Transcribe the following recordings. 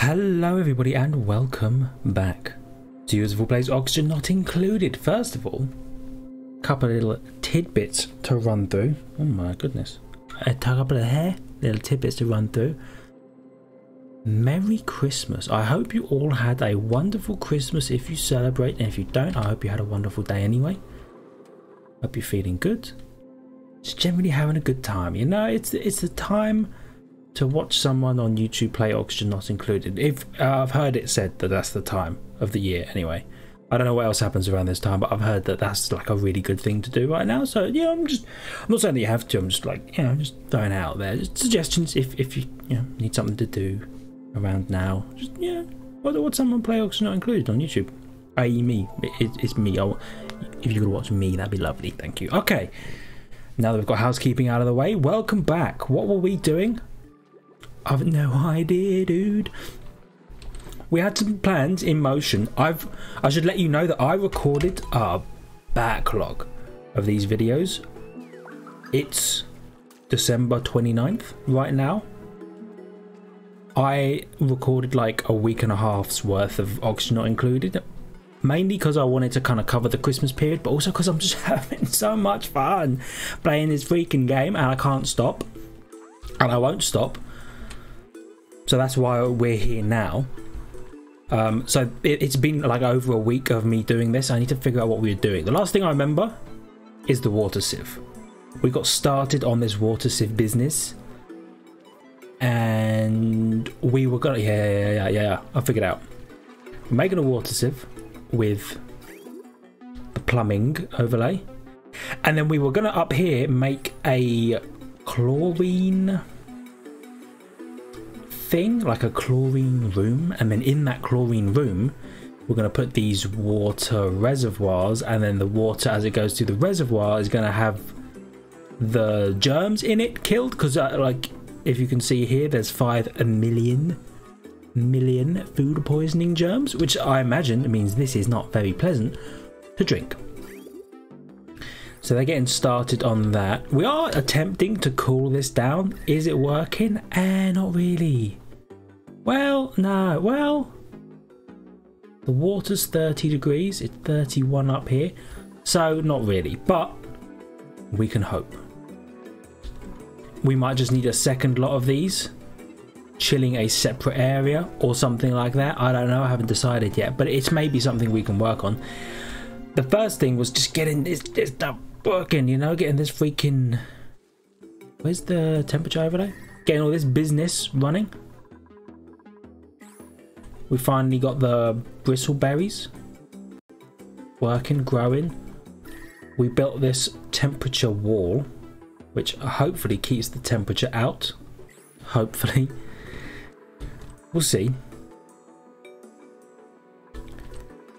Hello everybody and welcome back to Useful Plays Oxygen Not Included. First of all, a couple of little tidbits to run through. Oh my goodness. A couple of little tidbits to run through. Merry Christmas. I hope you all had a wonderful Christmas if you celebrate, and if you don't, I hope you had a wonderful day anyway. Hope you're feeling good. Just generally having a good time. You know, it's the time to watch someone on YouTube play Oxygen Not Included. If I've heard it said that that's the time of the year anyway. I don't know what else happens around this time, but I've heard that that's like a really good thing to do right now. So yeah, I'm not saying that you have to. I'm just like, you know, just throwing it out there. Just suggestions if you need something to do around now. Just watch someone play Oxygen Not Included on YouTube. I.e. me. It's me. If you could watch me, that'd be lovely. Thank you. Okay. Now that we've got housekeeping out of the way, welcome back. What were we doing? I've no idea, dude. We had some plans in motion. I should let you know that I recorded a backlog of these videos. It's December 29th right now. I recorded like a week and a half's worth of Oxygen Not Included. Mainly because I wanted to kind of cover the Christmas period, but also because I'm just having so much fun playing this freaking game and I can't stop. And I won't stop. So that's why we're here now. So it's been like over a week of me doing this. I need to figure out what we were doing. The last thing I remember is the water sieve. We got started on this water sieve business. And we were gonna... Yeah. I figured out. We're making a water sieve with the plumbing overlay. And then we were gonna up here make a chlorine thing, like a chlorine room, and then in that chlorine room we're going to put these water reservoirs, and then the water as it goes through the reservoir is going to have the germs in it killed, because like if you can see here, there's 5 million food poisoning germs, which I imagine means this is not very pleasant to drink. So they're getting started on that. We are attempting to cool this down. Is it working? Not really. Well, no. Well, the water's 30 degrees. It's 31 up here. So not really, but we can hope. We might just need a second lot of these. Chilling a separate area or something like that. I don't know. I haven't decided yet, but it's maybe something we can work on. The first thing was just getting this stuff working, you know, getting this freaking... Where's the temperature overlay? Getting all this business running. We finally got the bristleberries working, growing. We built this temperature wall, which hopefully keeps the temperature out. Hopefully. We'll see.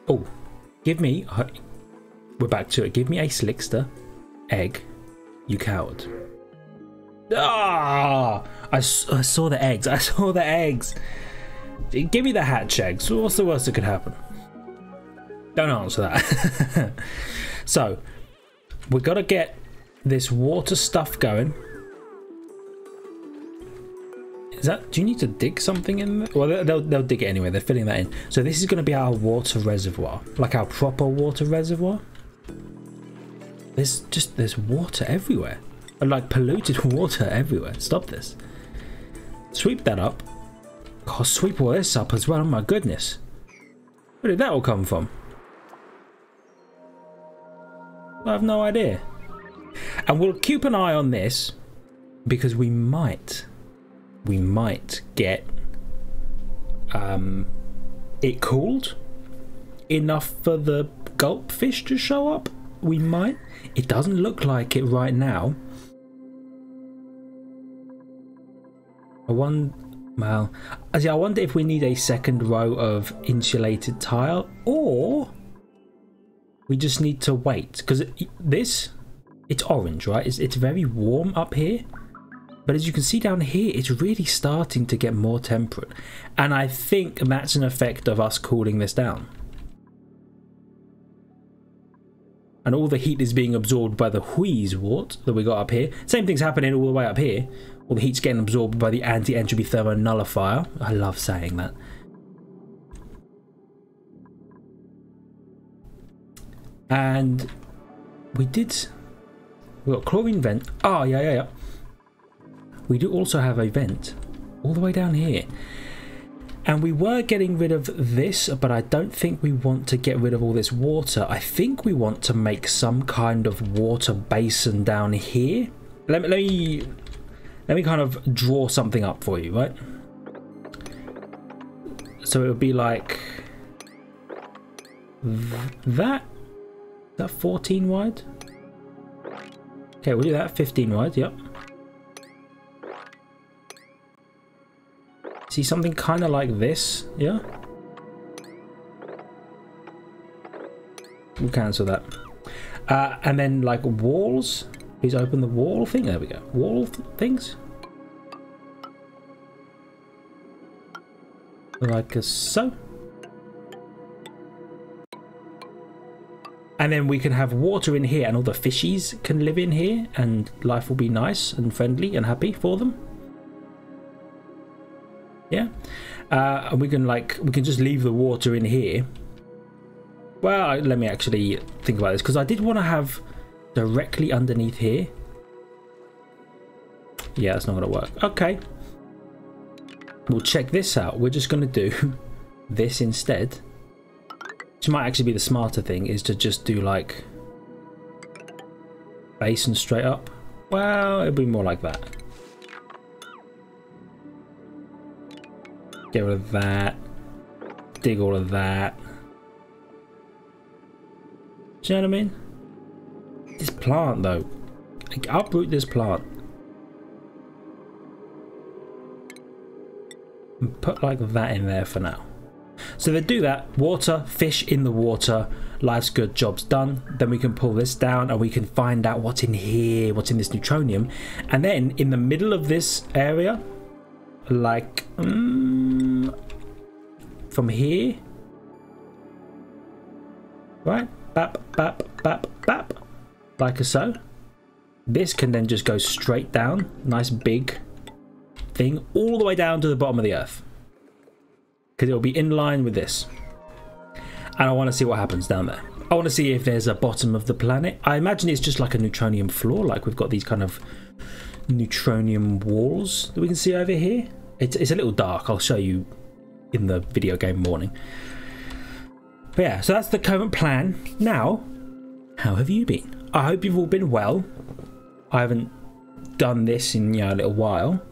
Oh, give me... We're back to it. Give me a slickster egg, you coward. Ah! I saw the eggs. I saw the eggs. Give me the hatch eggs. What's the worst that could happen? Don't answer that. So, we've got to get this water stuff going. Is that... Do you need to dig something in there? Well, they'll dig it anyway. They're filling that in. So this is going to be our water reservoir. Like our proper water reservoir. There's water everywhere. Like polluted water everywhere. Stop this. Sweep that up. God, sweep all this up as well. Oh my goodness. Where did that all come from? I have no idea. And we'll keep an eye on this, because we might get it cooled enough for the gulp fish to show up. We might. It doesn't look like it right now. I wonder if we need a second row of insulated tile, or we just need to wait, because it's orange, right? It's very warm up here, but as you can see down here, it's really starting to get more temperate, and I think that's an effect of us cooling this down. And all the heat is being absorbed by the wheeze wort that we got up here. Same thing's happening all the way up here. All the heat's getting absorbed by the anti-entropy thermo nullifier. I love saying that. And we got chlorine vent. Oh, yeah. We do also have a vent all the way down here. And we were getting rid of this, but I don't think we want to get rid of all this water. I think we want to make some kind of water basin down here. Let me kind of draw something up for you, right? So it would be like that. Is that 14 wide? Okay, we'll do that. 15 wide, yep. See, something kind of like this, yeah? We'll cancel that. And then, like, walls. Please open the wall thing. There we go. Wall things. Like so. And then we can have water in here, and all the fishies can live in here, and life will be nice and friendly and happy for them. Yeah, and we can just leave the water in here. Well, let me actually think about this, because I did want to have directly underneath here. Yeah, that's not going to work. Okay, we'll check this out. We're just going to do this instead, which might actually be the smarter thing, is to just do like basin straight up. Well, it'll be more like that. Get rid of that. Dig all of that. Do you know what I mean? This plant, though. Like, uproot this plant. And put like that in there for now. So they do that. Water, fish in the water. Life's good, job's done. Then we can pull this down and we can find out what's in here, what's in this neutronium. And then in the middle of this area, like from here, right, bap bap bap bap, like so. This can then just go straight down, nice big thing, all the way down to the bottom of the earth, because it will be in line with this. And I want to see what happens down there. I want to see if there's a bottom of the planet. I imagine it's just like a neutronium floor, like we've got these kind of neutronium walls that we can see over here. It's a little dark. I'll show you in the video game morning. But yeah, so that's the current plan. Now, how have you been? I hope you've all been well. I haven't done this in a little while,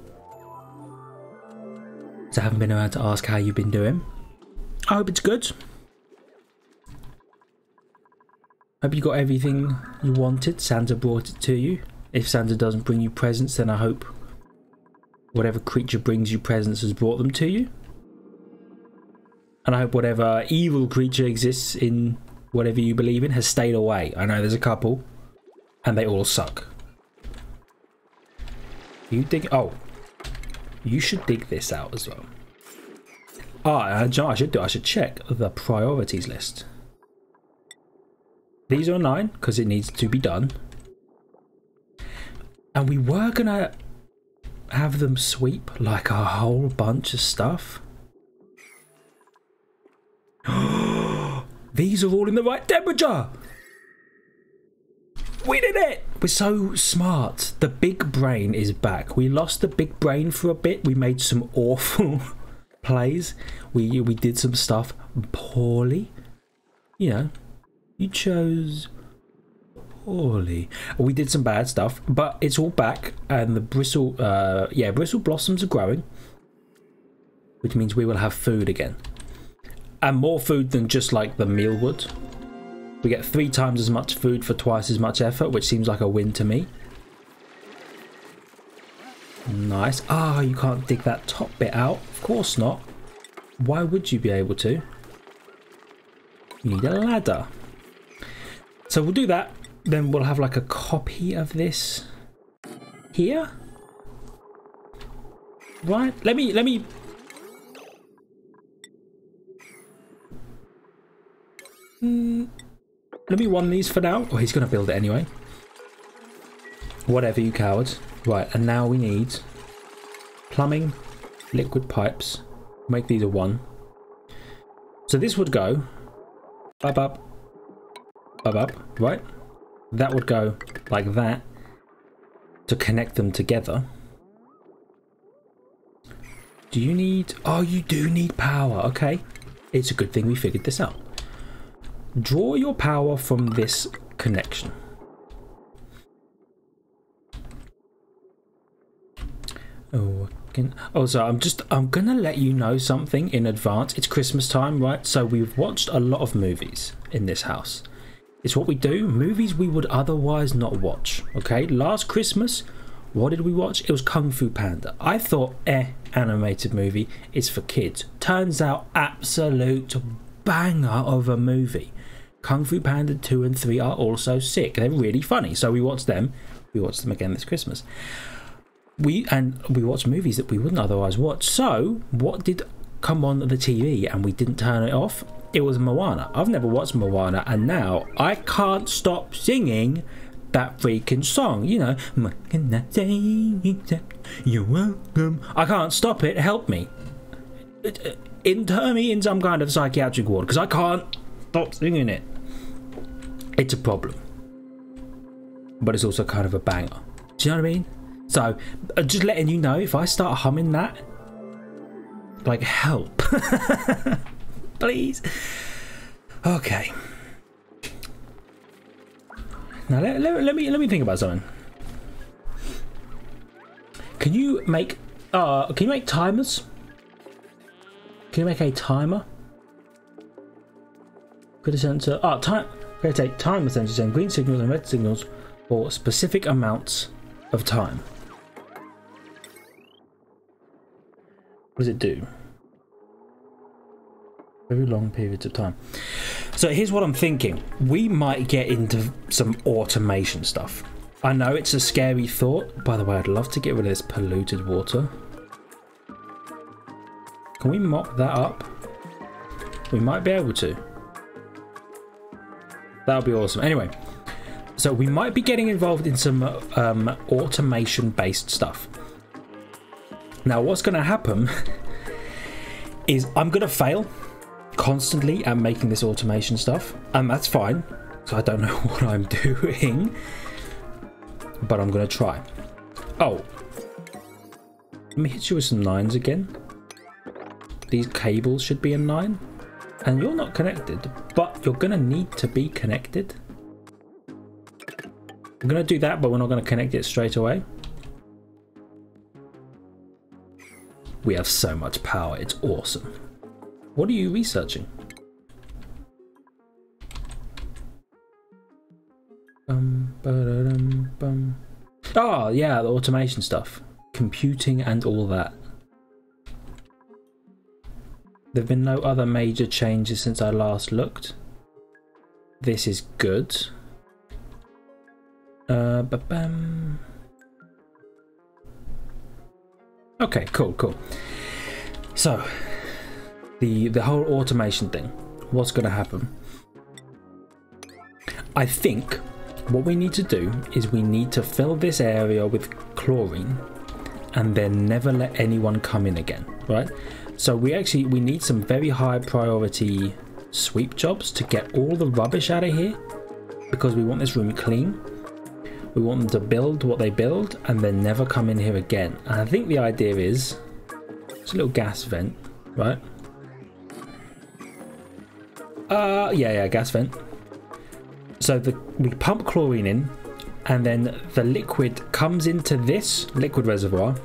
so I haven't been around to ask how you've been doing. I hope it's good. Hope you got everything you wanted. Santa brought it to you. If Santa doesn't bring you presents, then I hope whatever creature brings you presents has brought them to you. And I hope whatever evil creature exists in whatever you believe in has stayed away. I know there's a couple, and they all suck. You dig? Oh, you should dig this out as well. I should check the priorities list. These are 9 because it needs to be done. And we were gonna have them sweep like a whole bunch of stuff. These are all in the right temperature. We did it. We're so smart. The big brain is back. We lost the big brain for a bit. We made some awful plays. We did some stuff poorly. You know, you chose poorly. We did some bad stuff, but it's all back, and the bristle blossoms are growing, which means we will have food again, and more food than just like the meal would. We get 3 times as much food for twice as much effort, which seems like a win to me. Nice. Ah, you can't dig that top bit out. Of course not. Why would you be able to? You need a ladder. So we'll do that. Then we'll have like a copy of this here. Right. Let me one these for now. Oh, he's going to build it anyway. Whatever, you cowards. Right, and now we need plumbing, liquid pipes. Make these a 1. So this would go up, right? That would go like that to connect them together. Do you need... Oh, you do need power. Okay. It's a good thing we figured this out. Draw your power from this connection. So I'm gonna let you know something in advance. It's Christmas time, right? So we've watched a lot of movies in this house. It's what we do. Movies we would otherwise not watch. Okay, last Christmas, what did we watch? It was Kung Fu Panda. I thought, animated movie, it's for kids. Turns out, absolute banger of a movie. Kung Fu Panda 2 and 3 are also sick. They're really funny. So we watched them. We watched them again this Christmas. We watched movies that we wouldn't otherwise watch. So what did come on the TV and we didn't turn it off? It was Moana. I've never watched Moana, and now I can't stop singing that freaking song. You know, you're welcome. I can't stop it. Help me. Intern me in some kind of psychiatric ward because I can't stop singing it. It's a problem, but it's also kind of a banger. Do you know what I mean? So, just letting you know, if I start humming that, like, help. Please. Okay. Now, let me think about something. Can you make timers? Can you make a timer? Could a sensor... Oh, We're going to take timer sensors, send green signals and red signals for specific amounts of time. What does it do? Very long periods of time. So here's what I'm thinking. We might get into some automation stuff. I know it's a scary thought. By the way, I'd love to get rid of this polluted water. Can we mop that up? We might be able to. That would be awesome. Anyway, so we might be getting involved in some automation-based stuff. Now, what's going to happen is I'm going to fail constantly at making this automation stuff, and that's fine. So I don't know what I'm doing, but I'm going to try. Oh, let me hit you with some 9s again. These cables should be a 9. And you're not connected, but you're going to need to be connected. I'm going to do that, but we're not going to connect it straight away. We have so much power. It's awesome. What are you researching? Oh, yeah, the automation stuff. Computing and all that. There have been no other major changes since I last looked. This is good. Okay, cool. So, the whole automation thing. What's going to happen? I think what we need to do is we need to fill this area with chlorine and then never let anyone come in again, right? So we need some very high priority sweep jobs to get all the rubbish out of here, because we want this room clean. We want them to build what they build and then never come in here again. And I think the idea is it's a little gas vent, right? Yeah, gas vent. So we pump chlorine in, and then the liquid comes into this liquid reservoir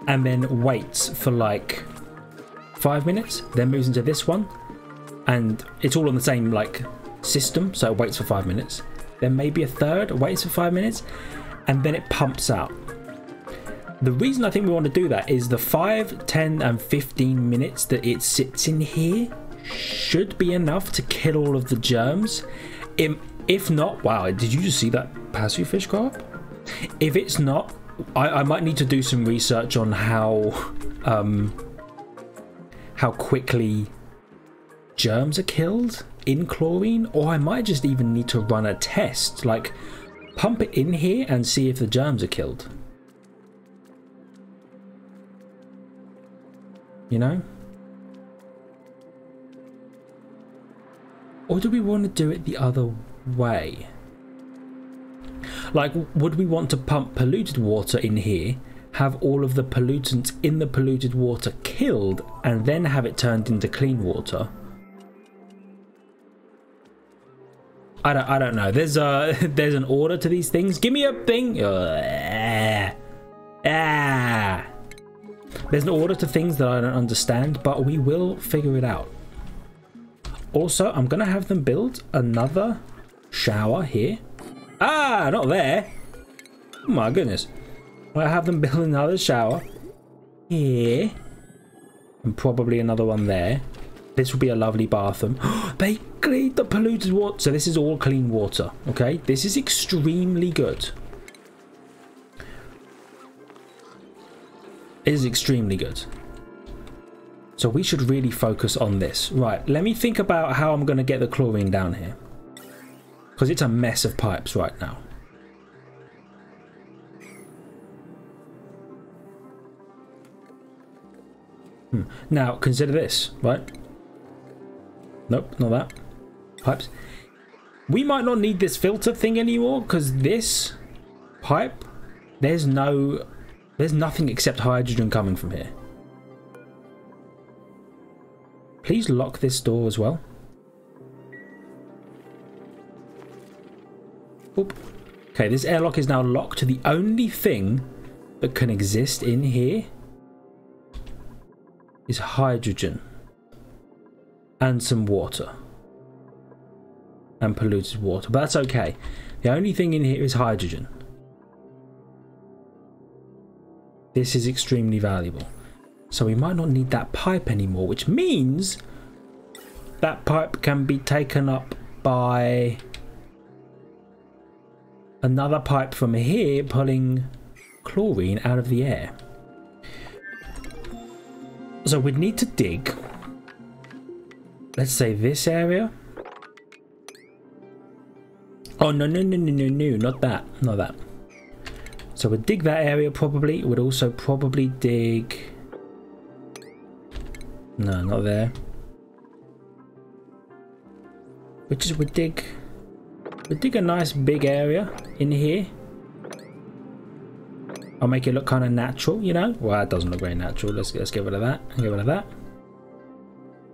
and then waits for like 5 minutes, then moves into this one, and it's all on the same like system, so it waits for 5 minutes, then maybe a third waits for 5 minutes, and then it pumps out. The reason I think we want to do that is the 5, 10 and 15 minutes that it sits in here should be enough to kill all of the germs. If not, wow, did you just see that passenger fish go up? If it's not, I might need to do some research on how quickly germs are killed in chlorine, or I might just even need to run a test, like pump it in here and see if the germs are killed. You know? Or do we want to do it the other way? Like, would we want to pump polluted water in here, have all of the pollutants in the polluted water killed, and then have it turned into clean water? I don't know. There's an order to these things. Give me a thing. There's an order to things that I don't understand, but we will figure it out. Also, I'm gonna have them build another shower here. Ah, not there. Oh my goodness. I have them build another shower here, and probably another one there. This will be a lovely bathroom. They cleaned the polluted water. So this is all clean water, okay? This is extremely good. It is extremely good. So we should really focus on this. Right, let me think about how I'm going to get the chlorine down here. Because it's a mess of pipes right now. Now, consider this, right? Nope, not that. Pipes. We might not need this filter thing anymore, because this pipe, there's nothing except hydrogen coming from here. Please lock this door as well. Oop. Okay, this airlock is now locked. The only thing that can exist in here is hydrogen and some water and polluted water, but that's okay. The only thing in here is hydrogen. This is extremely valuable, so we might not need that pipe anymore, which means that pipe can be taken up by another pipe from here pulling chlorine out of the air. So we'd need to dig, let's say this area. Oh, no, not that, not that. So we'd dig that area probably. We'd also probably dig, no, not there. Which is, we'd dig a nice big area in here. I'll make it look kind of natural, you know? Well, that doesn't look very natural. Let's get rid of that. Get rid of that.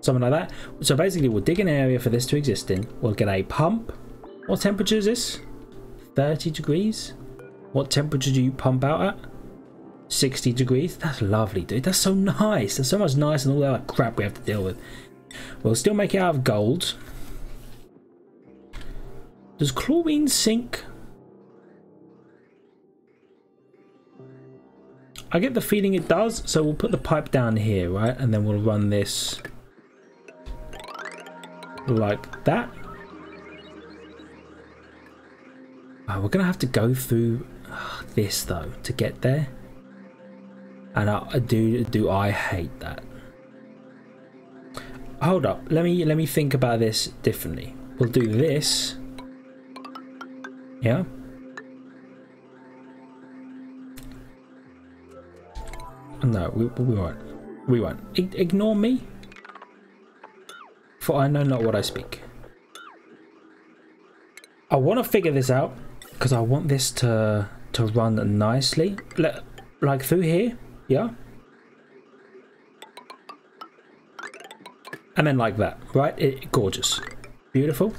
Something like that. So basically, we'll dig an area for this to exist in. We'll get a pump. What temperature is this? 30 degrees? What temperature do you pump out at? 60 degrees? That's lovely, dude. That's so nice. That's so much nice and all that crap we have to deal with. We'll still make it out of gold. Does chlorine sink? I get the feeling it does, so we'll put the pipe down here, right? And then we'll run this like that. Oh, we're gonna have to go through this though to get there, and I hate that. Hold up, let me think about this differently. We'll do this, yeah. No, we won't. We won't. Ignore me, for I know not what I speak. I want to figure this out because I want this to run nicely, like through here, yeah. And then like that, right? Gorgeous, beautiful.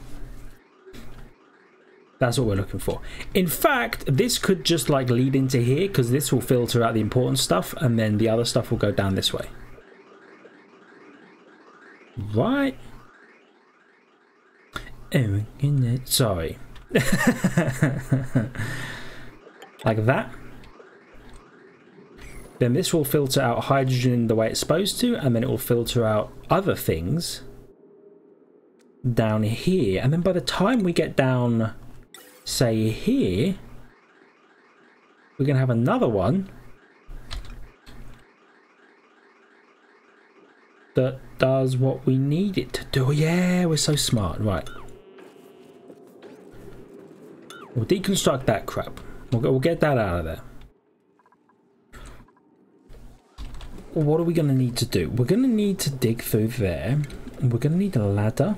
That's what we're looking for. In fact, this could just like lead into here because this will filter out the important stuff and then the other stuff will go down this way. Right. Oh, sorry. Like that. Then this will filter out hydrogen the way it's supposed to, and then it will filter out other things down here. And then by the time we get down, say here, we're gonna have another one that does what we need it to do. Yeah, we're so smart. Right, we'll deconstruct that crap. We'll get that out of there. what are we going to need to do? We're going to need to dig through there. We're going to need a ladder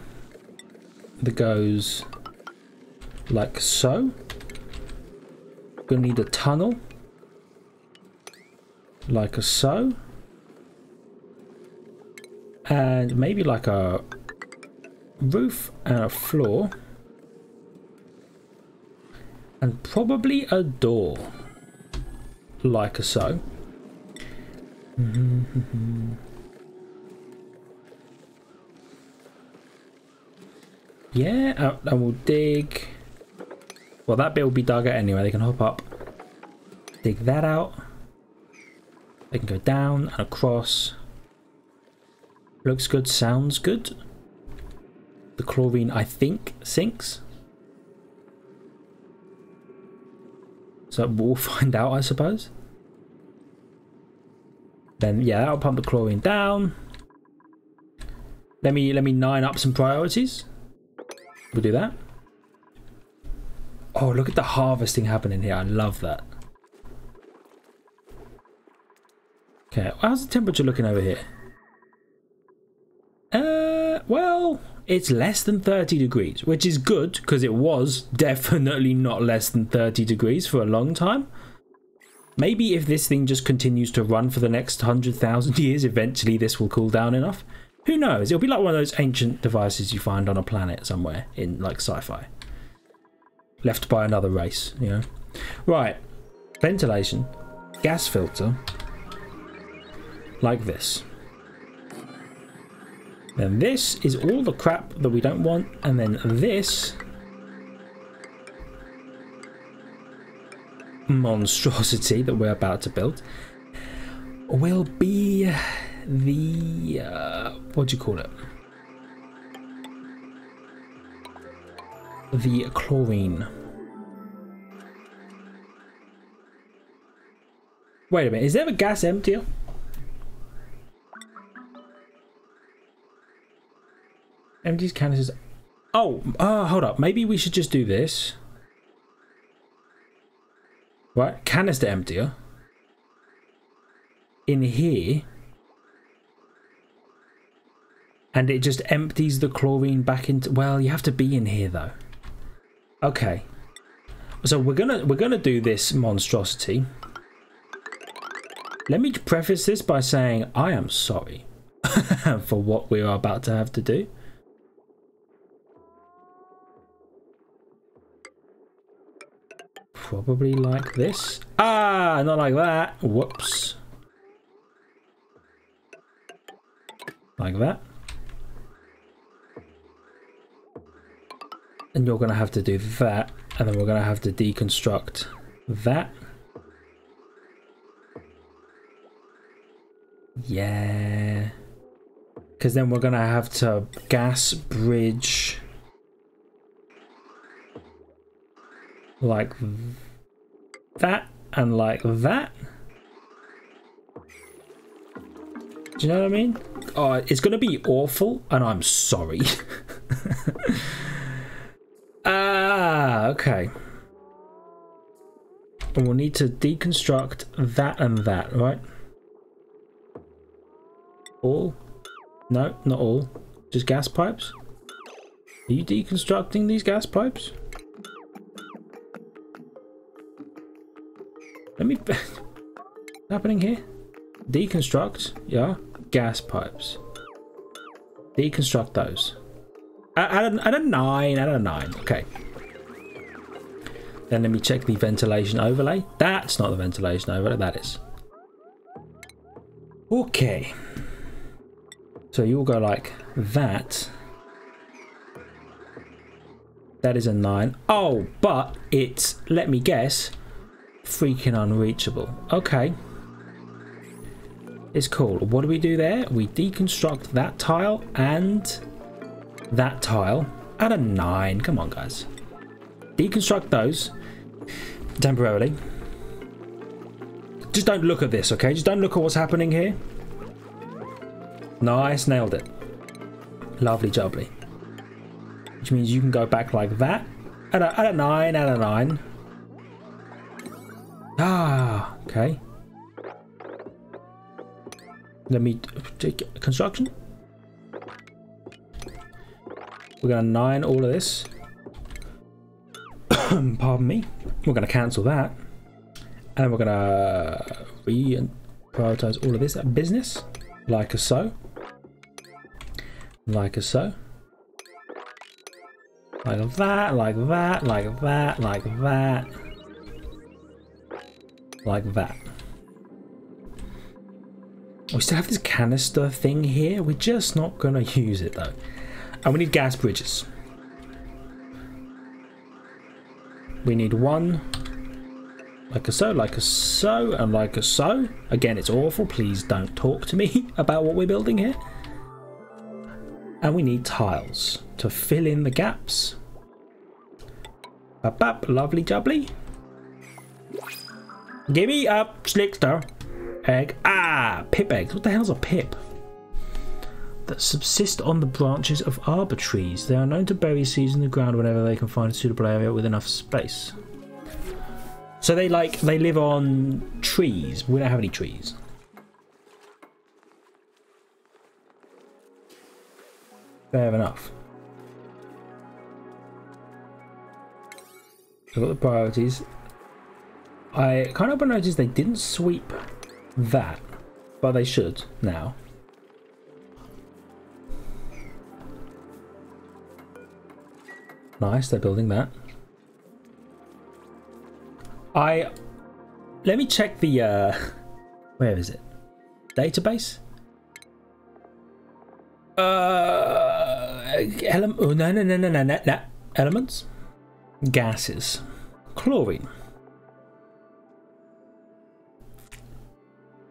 that goes like so. We're going to need a tunnel like so. And maybe like a roof and a floor. And probably a door like so. Yeah, and we'll dig. Well, that bit will be dug out anyway. They can hop up, dig that out. They can go down and across. Looks good, sounds good. The chlorine, I think, sinks. So we'll find out, I suppose. Then yeah, that'll pump the chlorine down. Let me 9 up some priorities. We'll do that. Oh, look at the harvesting happening here. I love that. Okay, how's the temperature looking over here? Well, it's less than 30 degrees, which is good because it was definitely not less than 30 degrees for a long time. Maybe if this thing just continues to run for the next 100,000 years, eventually this will cool down enough. Who knows? It'll be like one of those ancient devices you find on a planet somewhere in like sci-fi. Left by another race, you know. Right. Ventilation. Gas filter. Like this. Then this is all the crap that we don't want. And then this monstrosity that we're about to build will be the what do you call it, the chlorine. Wait a minute, is there a gas emptier? Empties canisters. Oh, hold up, maybe we should just do this. Right, canister emptier in here, and it just empties the chlorine back into. Well, you have to be in here though. Okay, so we're gonna do this monstrosity. Let me preface this by saying I am sorry for what we are about to have to do. Probably like this. Ah, not like that. Whoops. Like that. And you're going to have to do that. And then we're going to have to deconstruct that. Yeah. Because then we're going to have to gas bridge like that and like that. Do you know what I mean? Oh, it's going to be awful and I'm sorry. Okay. And we'll need to deconstruct that and that, right? All? No, not all. Just gas pipes? Are you deconstructing these gas pipes? Let me... What's happening here? Deconstruct, yeah. Gas pipes. Deconstruct those. Add a 9, add a 9. Okay. Then let me check the ventilation overlay. That's not the ventilation overlay, that is. Okay. So you'll go like that. That is a 9. Oh, but it's, let me guess, freaking unreachable. Okay. It's cool. What do we do there? We deconstruct that tile and that tile. Add a 9. Come on, guys. Deconstruct those temporarily. Just don't look at this, okay? Just don't look at what's happening here. Nice, nailed it. Lovely jubbly. Which means you can go back like that. Add a 9, add a 9. Ah, okay. Let me take construction. We're going to 9 all of this. Pardon me. We're going to cancel that. And we're going to re-prioritize all of this business. Like so. Like so. Like that, like that, like that, like that. Like that. We still have this canister thing here. We're just not going to use it though. And we need gas bridges. We need one. Like a so, like a so, and like a so. Again, it's awful. Please don't talk to me about what we're building here. And we need tiles to fill in the gaps. Bap, bap, lovely jubbly. Gimme up, slickster. Egg. Ah, pip eggs. What the hell's a pip? That subsist on the branches of arbor trees. They are known to bury seeds in the ground whenever they can find a suitable area with enough space. So they live on trees. We don't have any trees. Fair enough. I've got the priorities. I kind of noticed they didn't sweep that, but they should now. Nice, they're building that. Let me check the where is it? Database? Oh, no. Elements? Gases. Chlorine.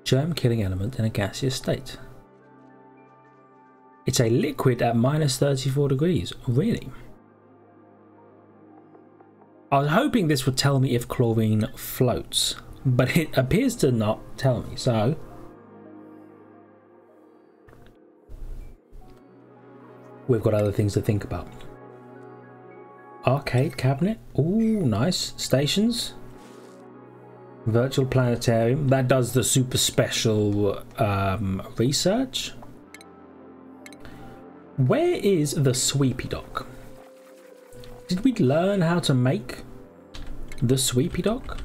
Germ-killing element in a gaseous state. It's a liquid at -34 degrees. Really? I was hoping this would tell me if chlorine floats, but it appears to not tell me, so... we've got other things to think about. Arcade cabinet. Ooh, nice. Stations. Virtual planetarium. That does the super special research. Where is the sweepy dock? Did we learn how to make the sweepy dock?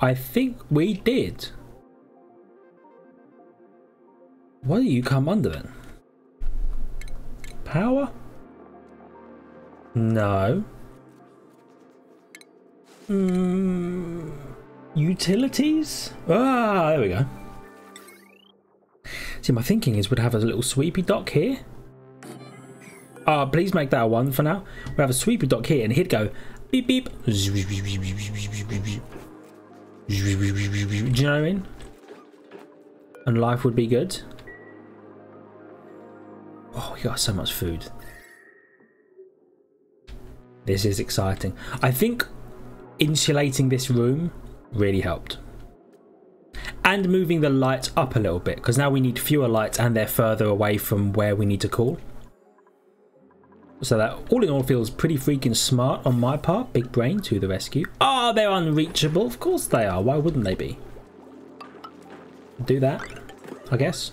I think we did. What do you come under then? Power? No. Utilities? Ah, there we go. See, my thinking is we'd have a little sweepy dock here. Please make that a 1 for now. We have a sweepy dock here, and he'd go beep beep. Do you know what I mean? And life would be good. Oh, we got so much food. This is exciting. I think insulating this room really helped. And moving the lights up a little bit, because now we need fewer lights and they're further away from where we need to cool. So that all in all feels pretty freaking smart on my part. Big brain to the rescue. Oh, they're unreachable. Of course they are. Why wouldn't they be? Do that, I guess.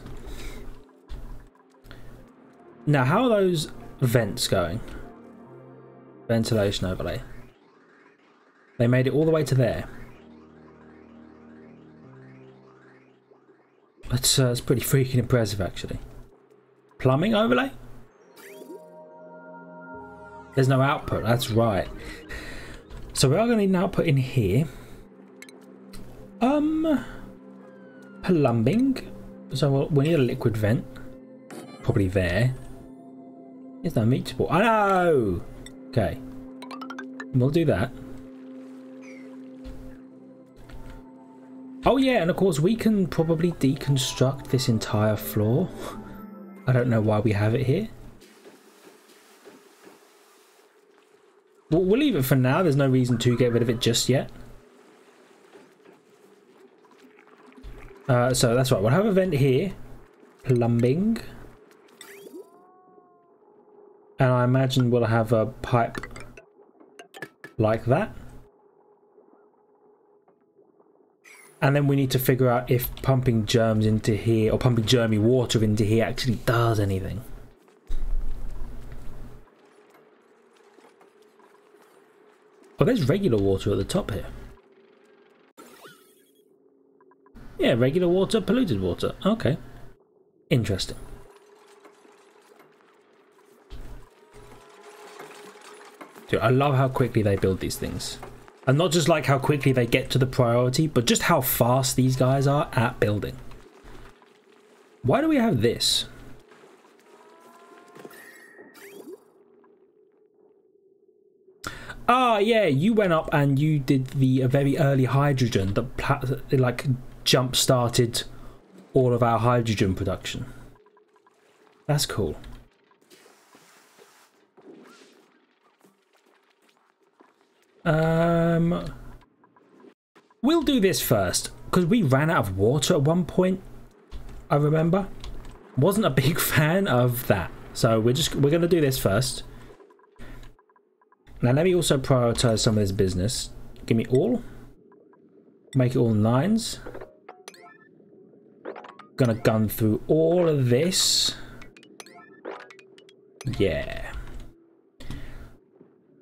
Now, how are those vents going? Ventilation overlay. They made it all the way to there. It's pretty freaking impressive, actually. Plumbing overlay? There's no output, that's right. So we are going to need an output in here. Plumbing. So we need a liquid vent. Probably there. It's no meetable. I know! Okay. We'll do that. Oh yeah, and of course we can probably deconstruct this entire floor. I don't know why we have it here. We'll leave it for now. There's no reason to get rid of it just yet. So that's right. We'll have a vent here. Plumbing. And I imagine we'll have a pipe like that. And then we need to figure out if pumping germs into here or pumping germy water into here actually does anything. Oh, there's regular water at the top here. Yeah, regular water, polluted water. Okay. Interesting. Dude, I love how quickly they build these things. And not just like how quickly they get to the priority, but just how fast these guys are at building. Why do we have this? Ah, yeah, you went up and you did the very early hydrogen that like jump-started all of our hydrogen production. That's cool. We'll do this first because we ran out of water at one point. I remember. Wasn't a big fan of that, so we're gonna do this first. Now let me also prioritize some of this business. Give me all. Make it all 9s. Gonna gun through all of this. Yeah.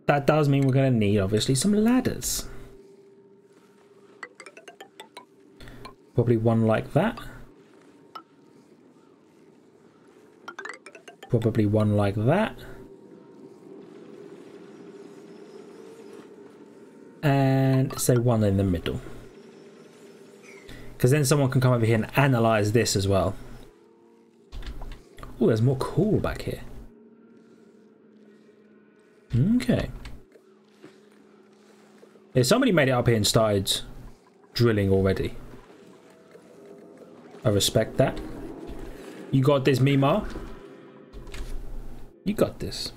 That does mean we're gonna need obviously some ladders. Probably one like that. Probably one like that. And say one in the middle. Because then someone can come over here and analyze this as well. Oh, there's more coal back here. Okay. Yeah, somebody made it up here and started drilling already. I respect that. You got this, Mima. You got this.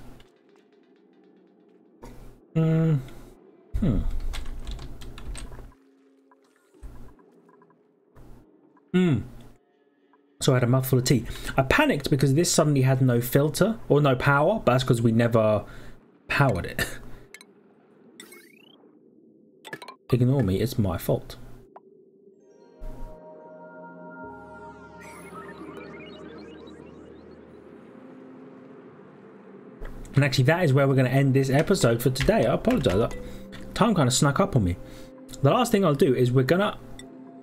So I had a mouthful of tea. I panicked because this suddenly had no filter or no power, but that's because we never powered it. Ignore me, it's my fault. And actually that is where we're going to end this episode for today. I apologise. Time kind of snuck up on me. The last thing I'll do is we're going to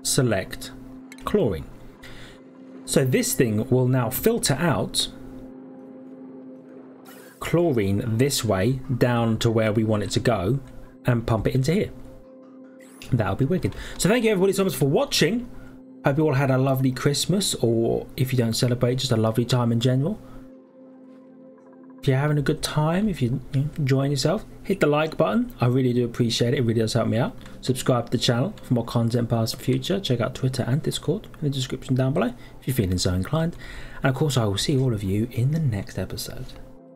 select chlorine. So this thing will now filter out chlorine this way down to where we want it to go and pump it into here. That'll be wicked. So thank you everybody so much for watching. Hope you all had a lovely Christmas, or if you don't celebrate, just a lovely time in general. If you're having a good time, if you're enjoying yourself, hit the like button. I really do appreciate it. It really does help me out. Subscribe to the channel for more content past and future. Check out Twitter and Discord in the description down below if you're feeling so inclined. And of course, I will see all of you in the next episode.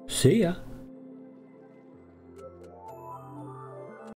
See ya.